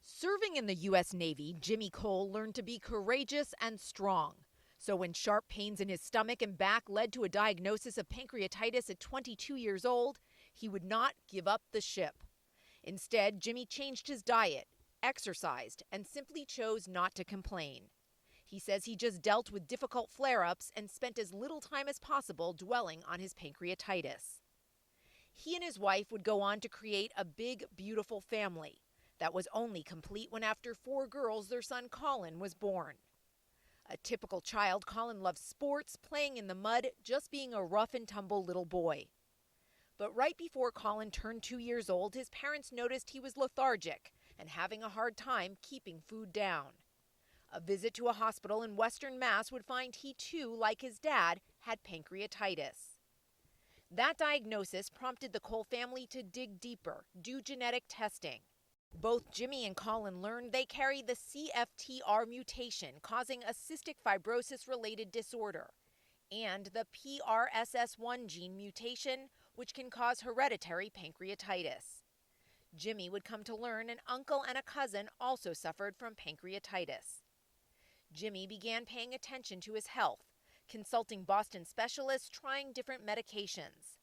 Serving in the U.S. Navy, Jimmy Cole learned to be courageous and strong. So when sharp pains in his stomach and back led to a diagnosis of pancreatitis at 22 years old, he would not give up the ship. Instead, Jimmy changed his diet, exercised, and simply chose not to complain. He says he just dealt with difficult flare-ups and spent as little time as possible dwelling on his pancreatitis. He and his wife would go on to create a big, beautiful family that was only complete when after 4 girls, their son Collin was born. A typical child, Collin loved sports, playing in the mud, just being a rough and tumble little boy. But right before Collin turned 2 years old, his parents noticed he was lethargic and having a hard time keeping food down. A visit to a hospital in Western Mass would find he too, like his dad, had pancreatitis. That diagnosis prompted the Cole family to dig deeper, do genetic testing. Both Jimmy and Collin learned they carry the CFTR mutation, causing a cystic fibrosis-related disorder, and the PRSS1 gene mutation, which can cause hereditary pancreatitis. Jimmy would come to learn an uncle and a cousin also suffered from pancreatitis. Jimmy began paying attention to his health, consulting Boston specialists, trying different medications.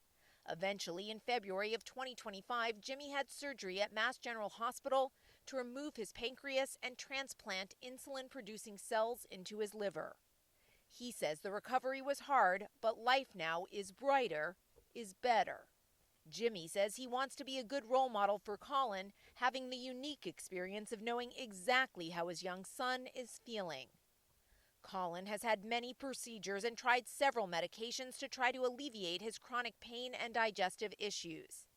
Eventually, in February of 2025, Jimmy had surgery at Mass General Hospital to remove his pancreas and transplant insulin-producing cells into his liver. He says the recovery was hard, but life now is brighter, is better. Jimmy says he wants to be a good role model for Collin, having the unique experience of knowing exactly how his young son is feeling. Collin has had many procedures and tried several medications to try to alleviate his chronic pain and digestive issues.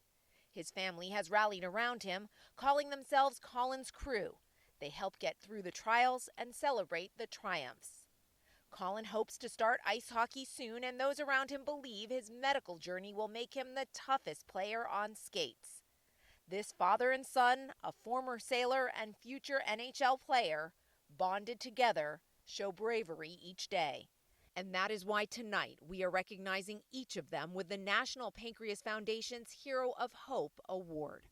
His family has rallied around him, calling themselves Collin's Crew. They help get through the trials and celebrate the triumphs. Collin hopes to start ice hockey soon, and those around him believe his medical journey will make him the toughest player on skates. This father and son, a former sailor and future NHL player, bonded together, show bravery each day. And that is why tonight we are recognizing each of them with the National Pancreas Foundation's Hero of Hope Award.